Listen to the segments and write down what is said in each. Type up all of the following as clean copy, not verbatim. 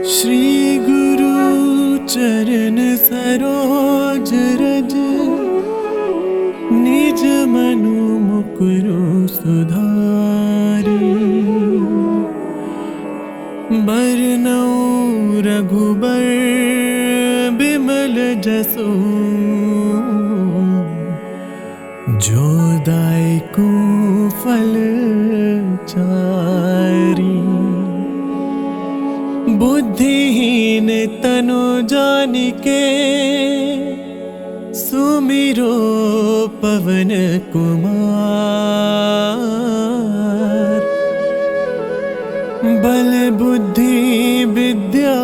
श्री गुरु चरण सरोज रज, निज मनु मुकुरु सुधारी। बरनउँ रघुबर बिमल जसु, जो दायकु फल चारी। बुद्धिहीन तनु जानिके, सुमिरो पवन कुमार। बल बुद्धि विद्या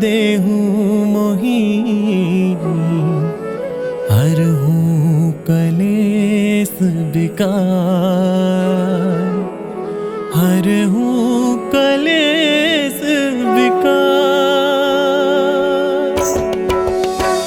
देहु मोहि, हरहु कलेस विकार। हरहु कलेस विकार।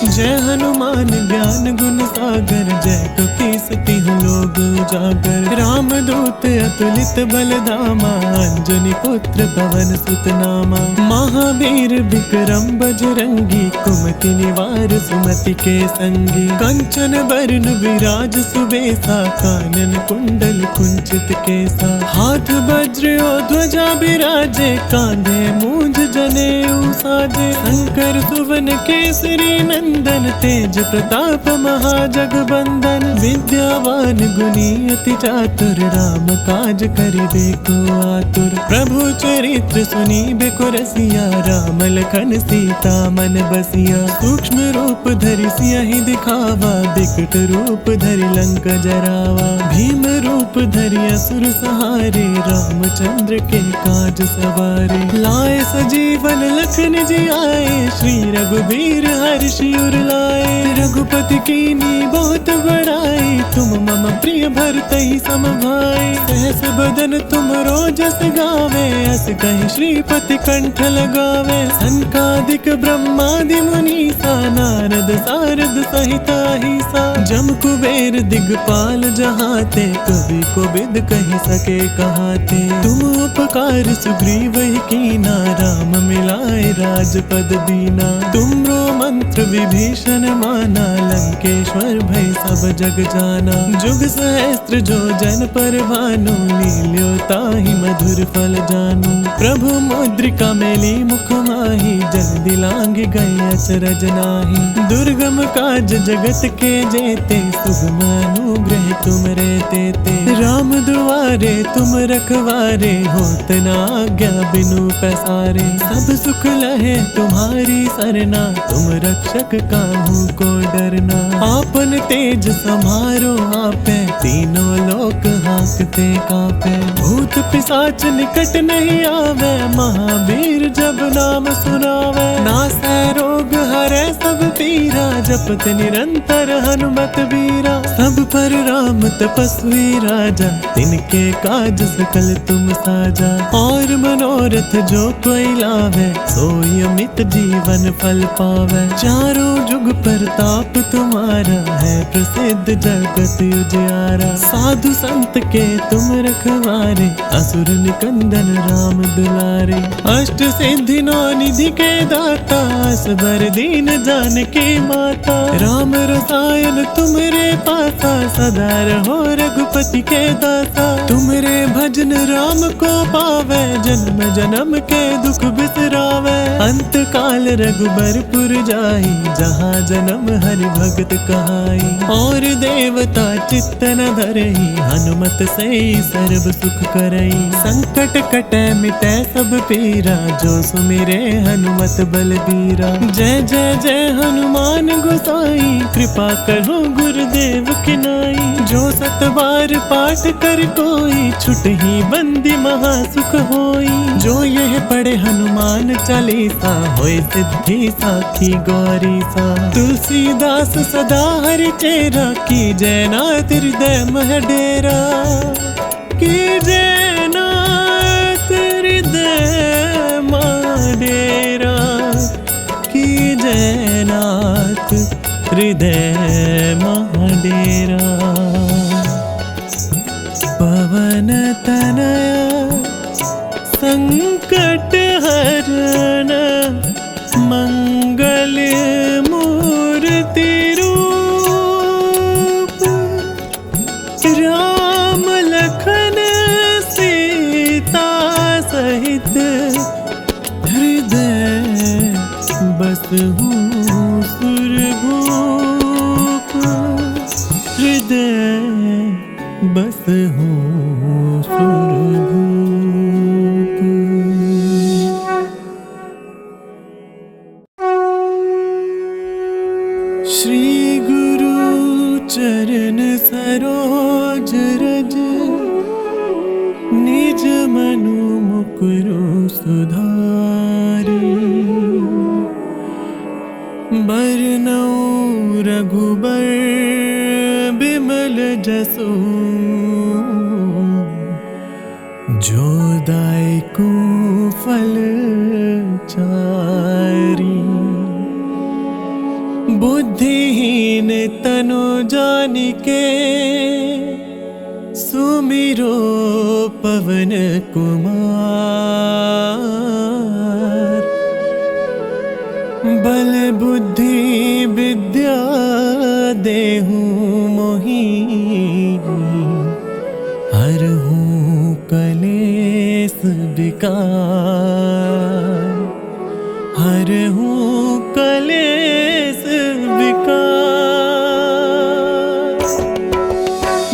जय हनुमान ज्ञान गुण सागर, जय कपीस तिहु लोक उजागर। राम दूत अतुलित बल धामा, अंजनी पुत्र पवन सुत नामा। महावीर विक्रम बजरंगी, कुमति निवार सुमति के संगी। कंचन बरन विराज सुबेसा, कानन कुंडल कुंचित केसा। हाथ वज्र और ध्वजा बिराजे, कांधे मूंज जनेऊ साजे। शंकर सुवन केसरी नंदन, तेज प्रताप महाजगबंदन। विद्यावान गुणी अति चातुर, राम काज करिबे को आतुर। प्रभु चरित्र सुनीबे को रसिया, राम लखन सीता मन बसिया। सूक्ष्म रूप धरि सियहि दिखावा, बिकट रूप धरि लंक जरावा। भीम रूप धरि असुर सहारे, रामचंद्र के काज सवारे। लाए सजीवन लखन जियाए, श्री रघुबीर हर्षि उर लाए। रघुपति कीन्ही बहुत बड़ाई, तुम मम प्रिय भरतहि सम भाई। सहस बदन तुम रोजस गावे, अस कहि श्रीपति कंठ लगावे। सनकादिक ब्रह्मादि मुनीसा, नारद सारद सहित अहिसा। जम कुबेर दिगपाल जहाते, कवि कोविद कहि सके कहाते। तुम उपकार सुग्रीवहि कीना, राम मिलाए राजपद दीना। तुमरो मंत्र विभीषण माना, लंकेश्वर भय सब जग जाना। जुग सहस्त्र जो जन पर भानु, लील्यो ताहि मधुर फल जानु। प्रभु मुद्रिका मेली मुख माहि, जल दिलांग गए अचरज नाहि। दुर्गम काज जगत के जेते, सुगम अनुग्रह तुम रे तेते। राम दुआरे तुम रखवारे, होत न आज्ञा बिनु पैसारे। सब सुख लहे तुम्हारी सरना, तुम रक्षक काहू को डरना। आपन तेज समारो आपे, तीनों लोक हांकते कापे। भूत पिशाच निकट नहीं आवे, महावीर जब नाम सुनावे। नासै रोग हरै सब पीरा, जपत निरंतर हनुमत बीरा। सब पर राम तपस्वी राजा, तिनके काज सकल तुम साजा। और मनोरथ जो कोई लावे, सोई अमित जीवन फल पावे। चारों जुग प्रताप तुम्हारा, है प्रसिद्ध जगत उजियारा। साधु संत के तुम रखवारे, असुर निकंदन राम दुलारे। अष्ट सिद्धि नौ निधि के दाता, असबर दीन जानकी माता। राम रसायन तुमरे पासा, सदा रहो रघुपति के दासा। तुमरे भजन राम को पावे, जन्म जन्म के दुख बिसरावे। अंत काल रघुबरपुर जाई, जहाँ जन्म हरि भगत कहाई। और देवता चित्त न धरई, हनुमत से सर्व सुख करई। संकट कटै मिटै सब पीरा, जो सुमिरे हनुमत बलबीरा। जय जय जय हनुमान गोसाई, कृपा करो गुरुदेव की नाई। जो सत बार पाठ कर कोई, छुटहि बंदी महा सुख होई। जो यह पढ़े हनुमान चालीसा, होय सिद्धि साखी गौरी सा। तुलसीदास सदा हरि चेरा, की जय नाथ हृदय मह डेरा। की जय नाथ हृदय मह डेरा। की जय नाथ हृदय मह डेरा। पवन तनया संकट हरण मंगल मूर्ति रूप, राम लखन सीता सहित हृदय बसहु सुरभूप, हृदय बसहु सुरभूप। श्री गुरु चरण सरोज रज, निज मनु मुकुरु सुधारी, बरनउँ रघुबर बिमल जसु, जो दायकु फल चारी। बुद्धिहीन तनु जानिके, सुमिरो पवन कुमार। बल बुद्धि विद्या देहु मोहि, हरहु कलेस विकार, हरहु कलेस विकार।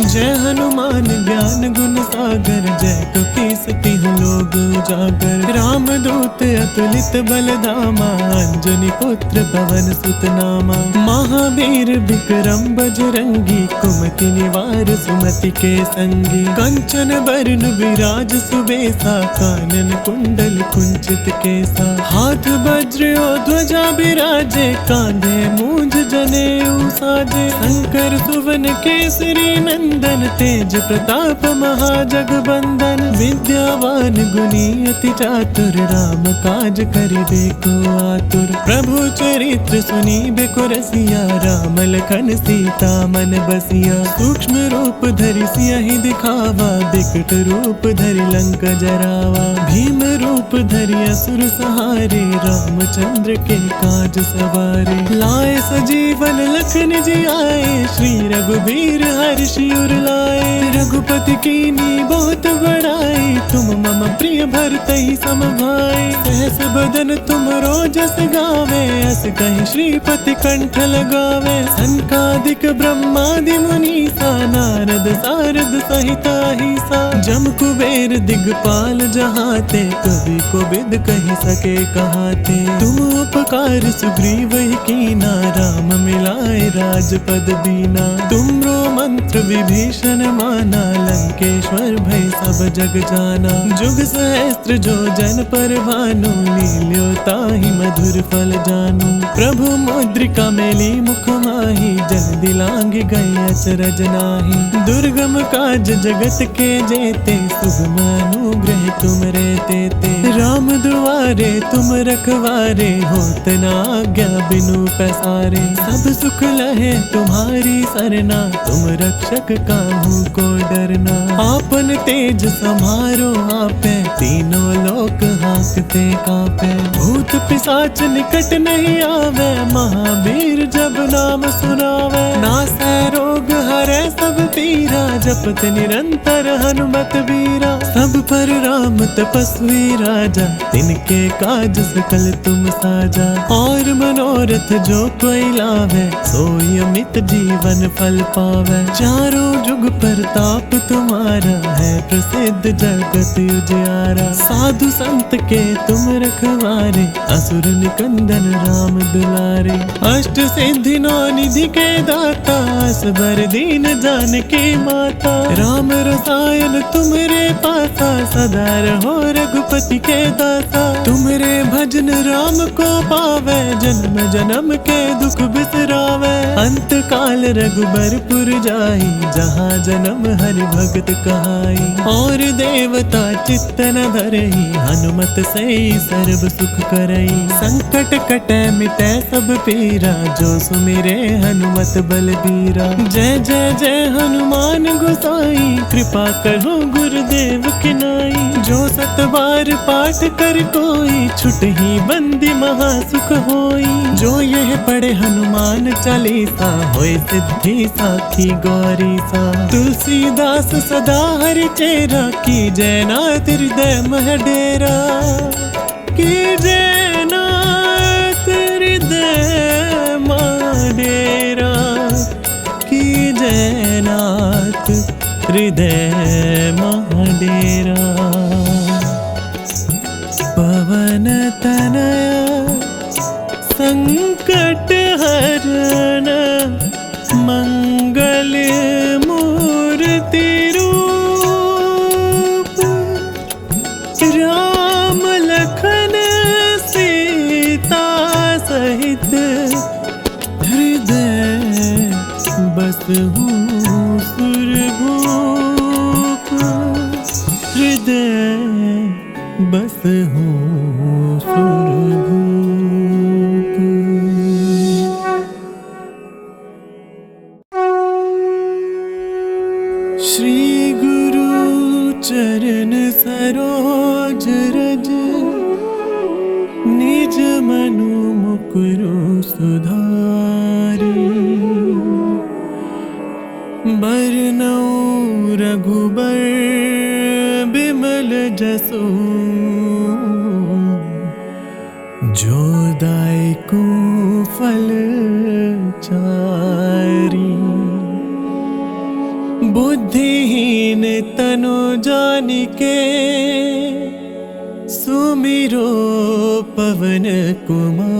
जय हनुमान ज्ञान गुण सागर, जय कपीस तिहुँ लोक उजागर। राम दूत अतुलित बल धामा, अंजनी पुत्र पवन सुत नामा। महावीर विक्रम बजरंगी, कुमति निवार सुमति के संगी। कंचन बरन विराज सुबेसा, कानन कुंडल कुंचित केसा। हाथ वज्र और ध्वजा बिराजे, कांधे मूंज जनेऊ साजे। शंकर सुवन केसरी नंदन, तेज प्रताप महाजगबंदन। विद्यावान गुणी अति चातुर, राम काज करिबे को आतुर। प्रभु चरित्र सुनिबे को रसिया, राम लखन सीता मन बसिया। सूक्ष्म रूप धरि सियहि दिखावा, बिकट रूप धरि लंक जरावा। भीम रूप धरि असुर सहारे, रामचंद्र के काज सवारे। लाए सजीवन लखन जियाए, श्री रघुबीर हर्षि उर लाए। रघुपति कीन्ही बहुत बड़ाई, तुम मम प्रिय भरतहि सम भाई। सहस बदन तुमरो जस गावे, अस कहि श्रीपति कंठ लगावे। सनकादिक ब्रह्मादि मुनीसा, नारद सारद सहित अहिसा। जम कुबेर दिगपाल जहाते, कवि कोविद कहि सके कहाते। तुम उपकार सुग्रीवहि कीना, राम मिलाए राजपद दीना। तुमरो मंत्र विभीषण माना, लंकेश्वर भय सब जग जाना। जुग सहस्त्र जो जन पर भानु, लील्यो ताहि मधुर फल जानु। प्रभु मुद्रिका मेली मुख माहि, जल दिलांघि गए अचरज नाहि। दुर्गम काज जगत के जेते, सुगम अनुग्रह तुम रे तेते। राम दुआरे तुम रखवारे, होत न आज्ञा बिनु पैसारे। सब सुख लहे तुम्हारी सरना, तुम रक्षक काहू को डरना। आपन तेज समारो आपे, तीनों लोक हाँकते कापे। भूत पिशाच निकट नहीं आवे, महावीर जब नाम सुनावे। नासै रोग हरै सब पीरा, जपत निरंतर हनुमत बीरा। सब पर राम तपस्वी राजा, तिनके काज सकल तुम साजा। और मनोरथ जो कोई लावे, सोई अमित जीवन फल पावे। चारों जुग प्रताप तुम्हारा, है प्रसिद्ध जगत उजियारा। साधु संत के तुम रखवारे, असुर निकंदन राम दुलारे। अष्ट सिद्धि नौ निधि के दाता, असबर दीन जानकी माता। राम रसायन तुमरे पासा, सदा रहो रघुपति के दासा। तुमरे भजन राम को पावे, जन्म जन्म के दुख बिसरावे। अंत काल रघुबरपुर जाई, जहाँ जन्म हरि भगत कहाई। और देवता चित्त न धरई, हनुमत से सर्व सुख करई। संकट कटै मिटै सब पीरा, जो सुमिरे हनुमत बलबीरा। जय जय जय हनुमान गोसाई, कृपा करो गुरुदेव की नाई। जो 7 बार पाठ कर कोई, छुटही बंदी महासुख होई। जो यह पढ़े हनुमान चालीसा, होए सिद्धि साखी गौरी सा। तुलसीदास सदा हरि चेरा, की जय नाथ हृदय मह डेरा। की जय नाथ हृदय मह डेरा, की जय नाथ हृदय मह डेरा। पवन तनया संकट हरण, मंगल मूर्ति रूप। राम लखन सीता सहित, हृदय बसहु सुरभूप। हृदय बसहु सुरभूप। श्री गुरु चरण सरोज रज, निज मनु मुकुरु सुधारी। बरनउँ रघुबर बिमल जसु, जो दायकु फल चारी। बुद्धिहीन तनु जानिके, सुमिरो पवन कुमार।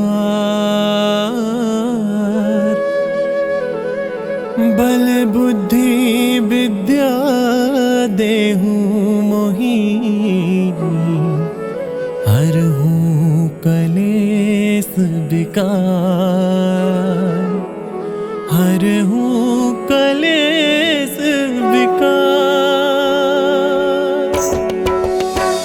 बल बुद्धि विद्या देहु मोहि, हरहु कलेस विकार। हरहु कलेस विकार।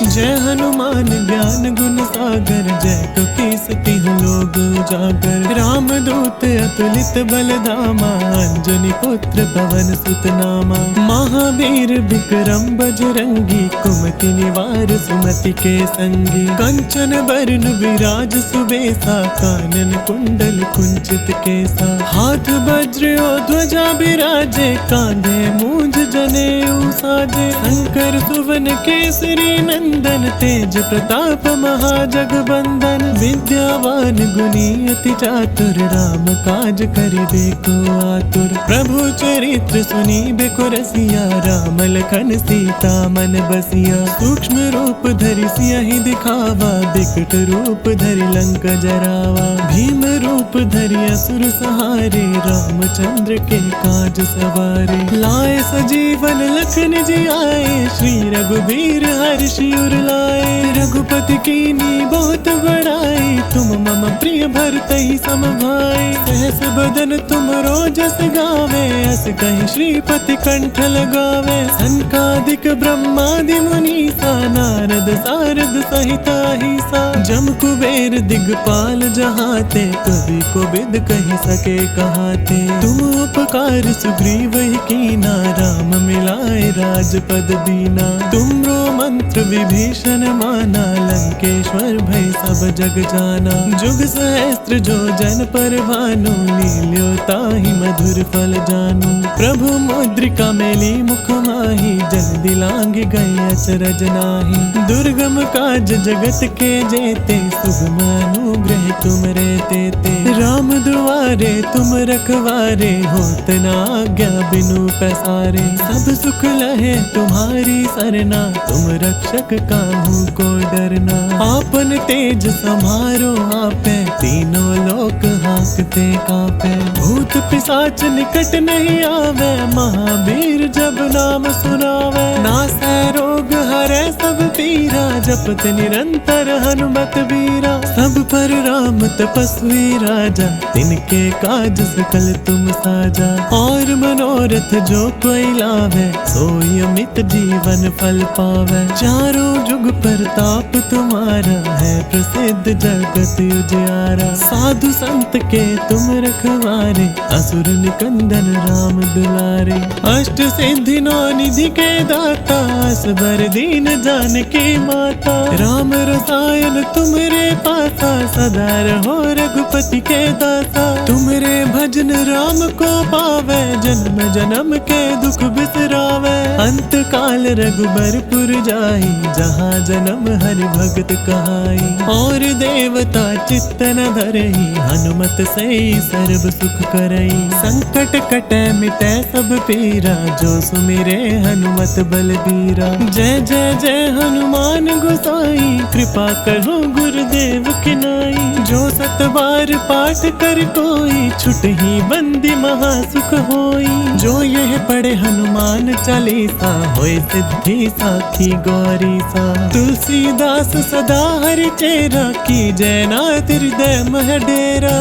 जय हनुमान ज्ञान गुण सागर, जय कपीस तिहुँ लोक उजागर। राम दूत अतुलित बल धामा, अंजनी पुत्र पवन सुत नामा। महावीर विक्रम बजरंगी, कुमति निवार सुमति के संगी। कंचन बरन विराज सुबेसा, कानन कुंडल कुंचित केसा। हाथ वज्र और ध्वजा बिराजे, कांधे मूंज जनेऊ साजे। शंकर सुवन केसरी नंदन, तेज प्रताप महाजगबंदन। विद्यावान गुणी अति चातुर, राम काज करिबे को आतुर। प्रभु चरित्र सुनिबे को रसिया, राम लखन सीता मन बसिया। सूक्ष्म रूप धरि सियहि दिखावा, बिकट रूप धरि लंक जरावा। भीम रूप धरि असुर सहारे, रामचंद्र के काज सवारे। लाए सजीवन लखन जियाए, श्री रघुबीर हर्षि उर लाए। रघुपति कीन्ही बहुत बड़ाई, तुम मम प्रिय भरतहि सम भाई। सहस बदन तुमरो जस गावे, अस कहि श्रीपति कंठ लगावे। सनकादिक ब्रह्मादि मुनीसा, नारद सारद सहित अहिसा। जम कुबेर दिगपाल जहाते, कवि कोविद कहि सके कहाते। तुम उपकार सुग्रीव ही कीना, राम मिलाए राजपद दीना। तुमरो मंत्र विभीषण माना, लंकेश्वर भय सब जग जाना। जुग सहस्त्र जो जन पर भानु, लील्यो ताहि मधुर फल जानू। प्रभु मुद्रिका मेली मुख माहि, जन दिलांग गए अचरज नाहि। दुर्गम काज जगत के जेते, सुगम अनुग्रह तुम रे तेते। राम दुआरे तुम रखवारे, होत न आज्ञा बिनु पैसारे। सब सुख लहे तुम्हारी सरना, तुम रक्षक काहू को डरना। आपन तेज समारो आपे, तीनों लोक हांकते कांपे। भूत पिशाच निकट नहीं आवे, महावीर जब नाम सुनावे। नासै रोग हरै सब पीरा, जपत निरंतर हनुमत बीरा। सब पर राम तपस्वी राजा, तिनके काज सकल तुम साजा। और मनोरथ जो कोई लावे, सोई अमित जीवन फल पावे। चारों जुग प्रताप तुम्हारा, है प्रसिद्ध जगत उजियारा। साधु संत के तुम रखवारे, असुर निकंदन राम दुलारे। अष्ट सिद्धि नौ निधि के दाता, असबर दीन जानकी माता। राम रसायन तुमरे पासा, सदा रहो रघुपति के दासा। तुमरे भजन राम को पावे, जन्म जन्म के दुख बिसरावे। अंत काल रघुबरपुर जाई, जहाँ जन्म हरि भगत कहाई। और देवता चित्त न धरई, हनुमत से सर्व सुख करई। संकट कटे मिटे सब पीरा, जो सुमिरे हनुमत बलबीरा। जय जय जय हनुमान गोसाई, कृपा करो गुरुदेव की नाई। जो सत बार पाठ कर कोई, छुटहि बंदी महासुख होई। जो यह पढ़े हनुमान चालीसा, होय सिद्धि साखी गौरी सा। तुलसीदास सदा हरि चेरा, की जय नाथ हृदय मह डेरा।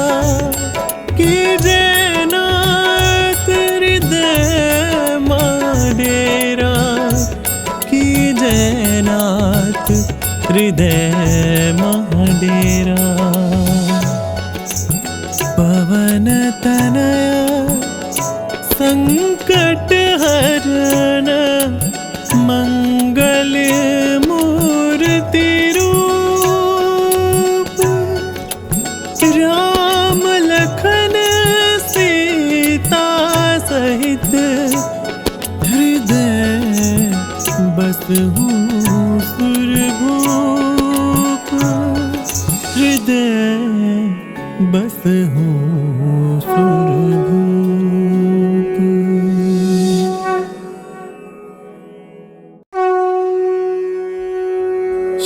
की जय नाथ हृदय मह डेरा। की जय नाथ हृदय मह डेरा। पवन तनया संकट हरण, मंगल मूर्ति रूप। राम लखन सीता सहित, हृदय बसहु सुरभूप। हृदय बसहु सुरभूप।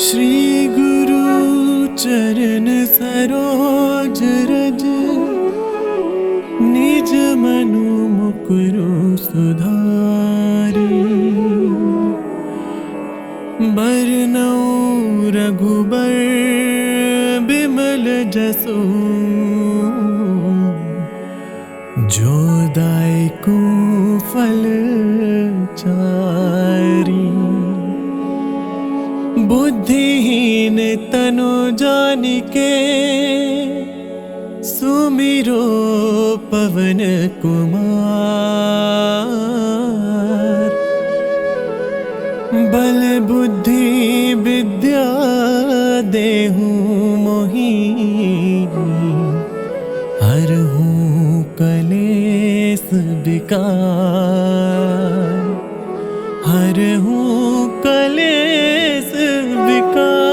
श्री गुरु चरण सरोज रज, निज मनु मुकुरु सुधारी। बरनउँ रघुबर बिमल जसु, जो दायकु फल चारी। बुद्धिहीन तनु जानिके, सुमिरो पवन कुमार। बल बुद्धि विद्या देहु मोहि, हरहु कलेस विकार। हरहु कलेस विकार।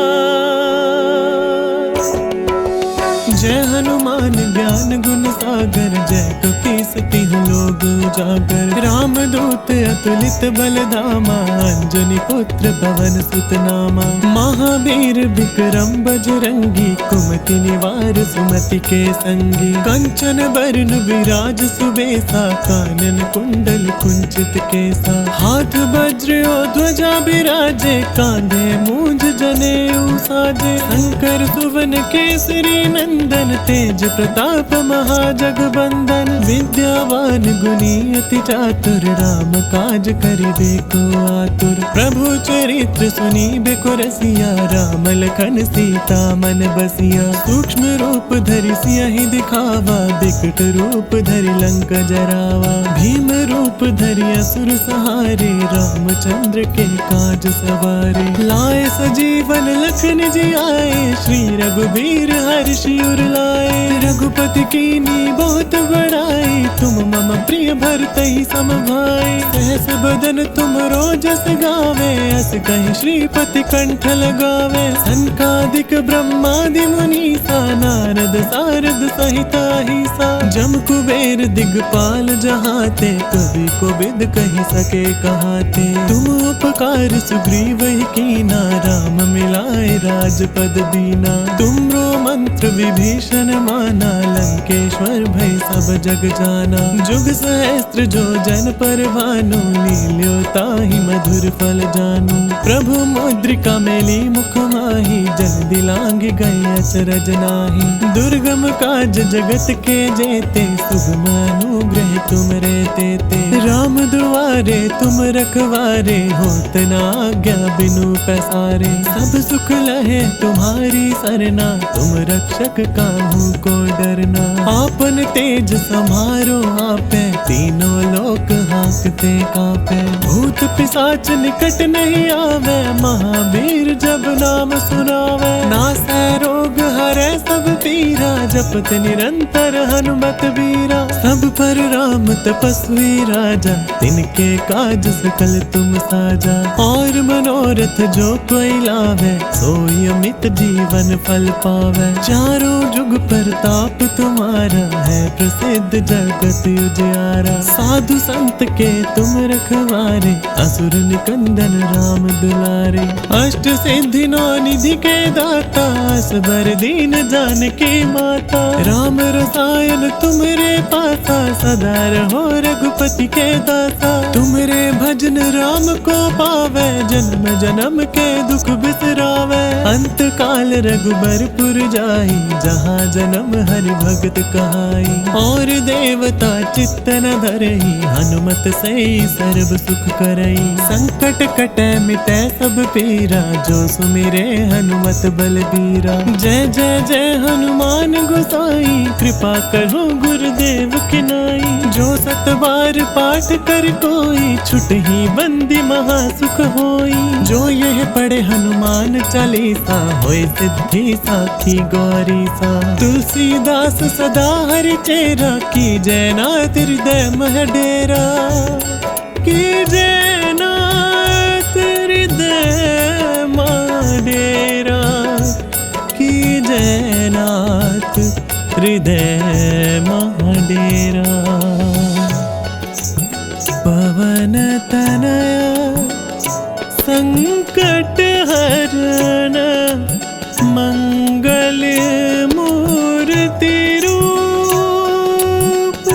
जय हनुमान ज्ञान गुण सागर, जय कपीस तिहुँ लोक उजागर। राम दूत अतुलित बल धामा, अंजनी पुत्र पवन सुत नामा। महावीर विक्रम बजरंगी, कुमति निवार सुमति के संगी। कंचन बरन विराज सुबेसा, कानन कुंडल कुंचित केसा। हाथ वज्र और ध्वजा बिराजे, कांधे मूंज जनेऊ साजे। शंकर सुवन केसरी नंदन, तेज प्रताप महाजगबंदन। विद्यावान गुणी अति चातुर, राम काज करिबे को आतुर। प्रभु चरित्र सुनिबे को रसिया, राम लखन सीता मन बसिया। सूक्ष्म रूप धरि सियहि दिखावा, बिकट रूप धरि लंक जरावा। भीम रूप धरि असुर सहारे, रामचंद्र के काज सवारे। लाए सजीवन लखन जियाए, श्री रघुबीर हर्षि उर लाए। रघुपति कीनी बहुत बड़ाई, तुम मम प्रिय भरतहि सम भाई। सहस बदन तुम रोजस गावे, अस कहि श्रीपति कंठ लगावे। सनकादिक ब्रह्मादि मुनीसा, नारद सारद सहित अहिसा। जम कुबेर दिगपाल जहाते, कवि कोविद कहि सके कहाते। तुम उपकार सुग्रीव ही कीना, राम मिलाए राजपद दीना। तुमरो मंत्र विभीषण माना, लंकेश्वर भय सब जग जाना। जुग सहस्त्र जो जन पर भानु, लील्यो ताहि मधुर फल जानू। प्रभु मुद्रिका मेली मुख माहि, जल्दी लांग गई अचरज नाही। दुर्गम काज जगत के जेते सुगम अनुग्रह तुम रे तेते। राम दुआरे तुम रखवारे होत ना आज्ञा बिनु पैसारे। सब सुख लहे तुम्हारी सरना तुम रक्षक काहू को डरना। आपन तेज समारो आपे तीनों लोक हाँकते कांपे। भूत पिशाच निकट नहीं आवे महावीर जब नाम सुनावे। नासै रोग हरै सब पीरा जपत निरंतर हनुमत बीरा। सब पर राम तपस्वी राजा तिनके काज सकल तुम साजा। और मनोरथ जो कोई लावे सोई अमित जीवन फल पावे। चारों जुग प्रताप तुम्हारा है प्रसिद्ध जगत उजियारा। साधु संत के तुम रखवारे असुर निकंदन राम दुलारे। अष्ट सिद्धि नौ निधि के दाता असबर दीन जानकी माता। राम रसायन तुमरे पासा सदा रहो रघुपति के दासा। तुमरे भजन राम को पावे जन्म जन्म के दुख बिसरावे। अंत काल रघुबरपुर जाई जहाँ जन्म हरि भगत कहाई। और देवता चित्त न धरई हनुमत सई सर्व सुख करई। संकट कटै मिटै सब पीरा जो सुमिरे हनुमत बलबीरा। जय जय जय हनुमान गोसाई कृपा करो गुरुदेव की नाई। जो सत बार पाठ कर कोई छुटहि बंदी महासुख होई। जो यह पढ़े हनुमान चालीसा होय सिद्धि साखी गौरी सा। तुलसीदास सदा हरि चेरा की जय नाथ हृदय मह डेरा। की जय नाथ हृदय मह डेरा। की जय नाथ हृदय मह डेरा। पवन तनया संकट हरण मंगल मूर्ति रूप।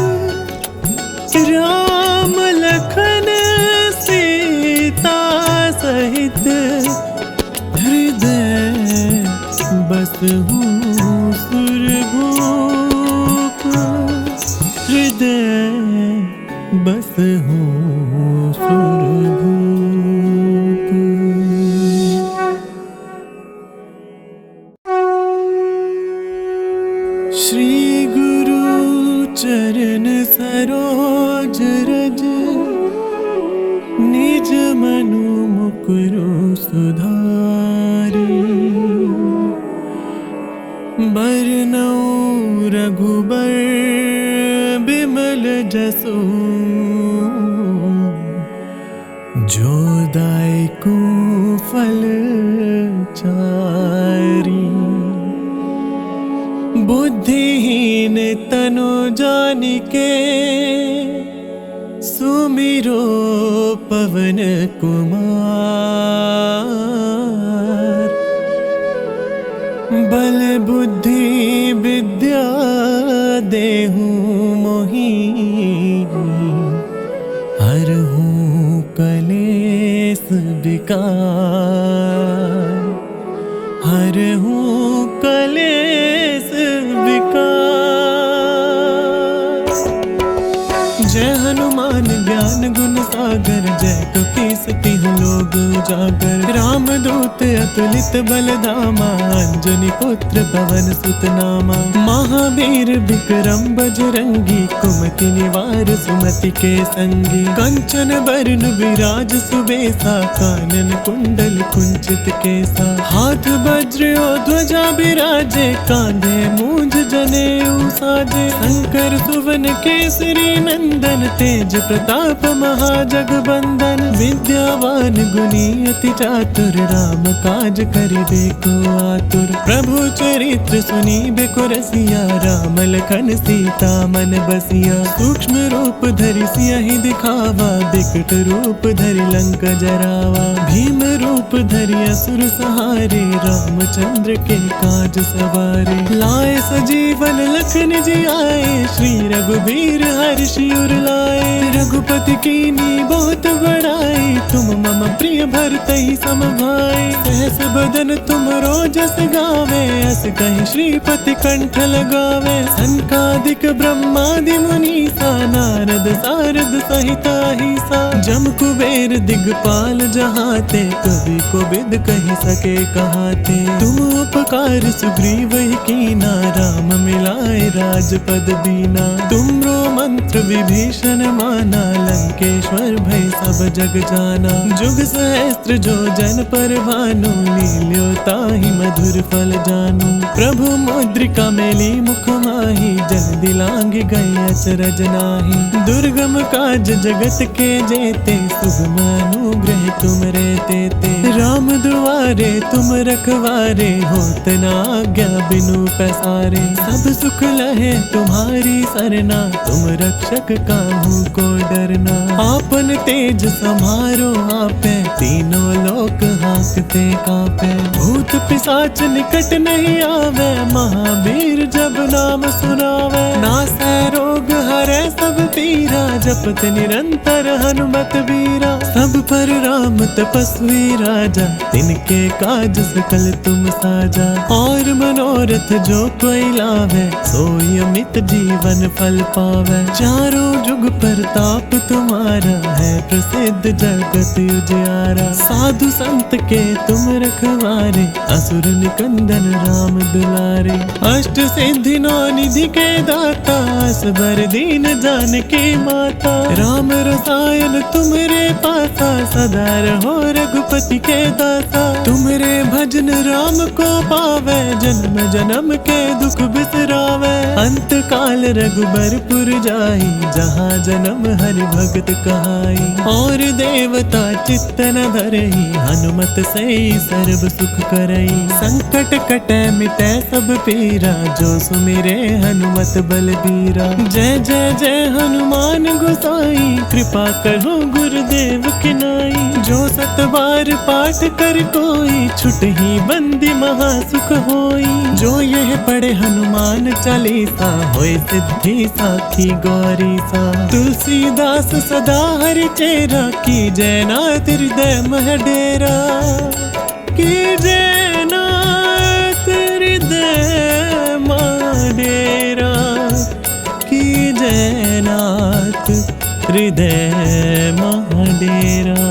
राम लखन सीता सहित हृदय बसहु सुरभूप। हृदय बसहु सुरभूप। श्री गुरु चरण सरोज रज निज मनु मुकुरु सुधारी। बरनउँ रघुबर बिमल जसु जो दायकु फल चारी। बुद्धिहीन तनु जानिके सुमिरो पवन कुमार। बल बुद्धि विद्या देहु मोहि हरहु कलेस विकार। हरहु कलेस विकार। जय हनुमान ज्ञान गुण सागर जय कपीस तिहुँ लोक उजागर। राम दूत अतुलित बल धामा अंजनी पुत्र पवन सुत नामा। महावीर विक्रम बजरंगी कुमति निवार सुमति के संगी। कंचन बरन विराज सुबेसा कानन कुंडल कुंचित केसा। हाथ वज्र और ध्वजा बिराजे कांधे मूंज जनेऊ साजे। शंकर सुवन केसरी नंदन तेज प्रताप महाजगबंदन। विद्यावान गुणी अति चातुर राम काज करिबे को आतुर। प्रभु चरित्र सुनी बेको रसिया, राम लखन सीता मन बसिया। सूक्ष्म रूप धरि सियहि दिखावा, बिकट रूप धरि लंक जरावा। भीम रूप धरि असुर सहारे, रामचंद्र के काज सवारे। लाए सजीवन लखन जी आए, श्री रघुबीर हर्षि उर लाए। रघुपति कीनी बहुत बड़ाई, तुम मम प्रिय भरतहि सम भाई। सहस बदन तुम रोजस गावे, अस कहि श्रीपति कंठ लगावे। सनकादिक ब्रह्मादि मुनीसा, नारद सारद सहिता हिसा। जम कुबेर दिगपाल जहाते, कवि कोविद कहि सके कहाते। तुम उपकार सुग्रीव ही कीना, राम मिलाए राजपद दीना। तुमरो मंत्र विभीषण माना, लंकेश्वर भय सब जग जाना। जुग सहस्त्र जो जन पर भानु, लील्यो ताहि मधुर फल जानू। प्रभु मुद्रिका मेली मुख माहि, जल दिलांग गए अचरज नाही। दुर्गम काज जगत के जेते, सुगम अनुग्रह तुम रे तेते। राम दुआरे तुम रखवारे, होत न आज्ञा बिनु पैसारे। सब सुख लहे तुम्हारी सरना, तुम रक्षक काहू को डरना। आपन तेज समारो आपे, तीनों लोक हाँकते कापे। भूत पिशाच निकट नहीं आवे, महावीर जब नाम सुनावे। नासै रोग हरै सब पीरा, जपत निरंतर हनुमत बीरा। सब पर राम तपस्वी राजा, तिनके काज सकल तुम साजा। और मनोरथ जो कोई लावे, सोई अमित जीवन फल पावे। चारों जुग परताप तुम्हारा, है प्रसिद्ध जगत उजियारा। साधु संत के तुम रखवारे, असुर निकंदन राम दुलारे। अष्ट सिद्धि नौ निधि के दाता, असबर दीन जानकी माता। राम रसायन तुमरे पासा, सदा रहो रघुपति के दासा। तुमरे भजन राम को पावे, जन्म जन्म के दुख बिसरावे। अंत काल रघुबरपुर जाई, जहाँ जन्म हरि भगत कहाई। और देवता चित्त न धरई, हनुमत से सर्व सुख करई। संकट कटे मिटे सब पीरा, जो सुमिरे हनुमत बलबीरा। जय जय जय हनुमान गोसाई, कृपा करो गुरुदेव की नाई। जो सत बार पाठ कर कोई, छुटहि बंदी महा सुख होई। जो यह पढ़े हनुमान चालीसा, होय सिद्धि साखी गौरी सा। तुलसीदास सदा हरि चेरा, की जय नाथ हृदय मह डेरा। की जय नाथ हृदय मह डेरा। की जय नाथ हृदय मह डेरा।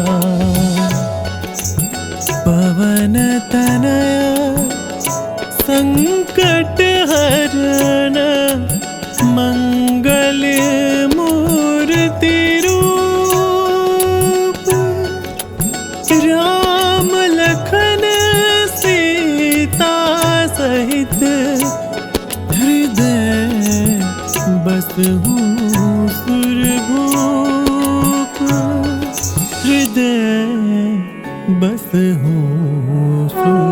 पवन तनया संकट हरण, मंगल मूर्ति रूप। राम लखन सीता सहित, हृदय बसहु सुरभूप। हृदय बसहु सुरभूप।